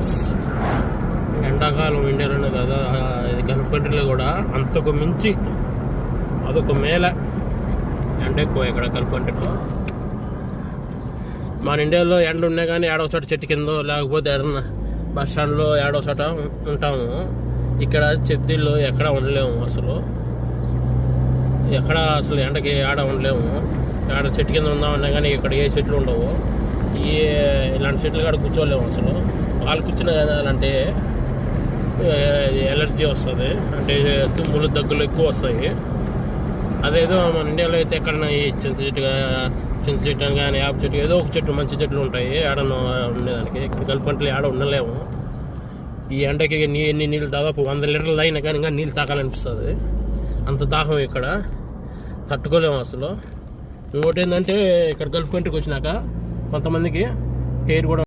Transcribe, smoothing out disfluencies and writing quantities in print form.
Friends, ఎండాకాలం ఇండియాలోనే కదా, ఇది గల్ఫ్ కంట్రీలో కూడా అంతకు మించి అదొక మేళ ఎండ ఎక్కువ ఇక్కడ గల్ఫ్ కంట్రీలో. మన ఇండియాలో ఎండ ఉన్నా కానీ ఏడో చోట చెట్టు కిందో లేకపోతే ఏడన్నా బస్ స్టాండ్లో ఏడో చోట ఉంటాము. ఇక్కడ చెద్దీల్లో ఎక్కడ ఉండలేము అసలు. ఎక్కడ అసలు ఎండకి ఏడ ఉండలేము. ఏడ చెట్టు కింద ఉందామన్నా కానీ ఇక్కడ ఏ చెట్లు ఉండవు. ఇలాంటి చెట్లు కాడ కూర్చోలేము అసలు. వాళ్ళు కూర్చున్నారంటే ఎలర్జీ వస్తుంది, అంటే తుమ్ములు దగ్గులు ఎక్కువ వస్తాయి. అదేదో మన ఇండియాలో అయితే ఎక్కడన్నా ఈ చింత చెట్టు అని కానీ యాప చెట్టు ఏదో ఒక చెట్టు మంచి చెట్లు ఉంటాయి ఏడన్నా ఉండేదానికి. ఇక్కడ గల్ఫ్ కంట్రీలో ఏడ ఉండలేము. ఈ ఎండకి నీళ్ళు దాదాపు 100 లీటర్లు అయినా కానీ ఇంకా నీళ్ళు తాగాలనిపిస్తుంది. అంత దాహం ఇక్కడ తట్టుకోలేము అసలు. ఇంకోటి ఏంటంటే ఇక్కడ గల్ఫ్ కంట్రీకి వచ్చినాక కొంతమందికి హెయిర్ కూడా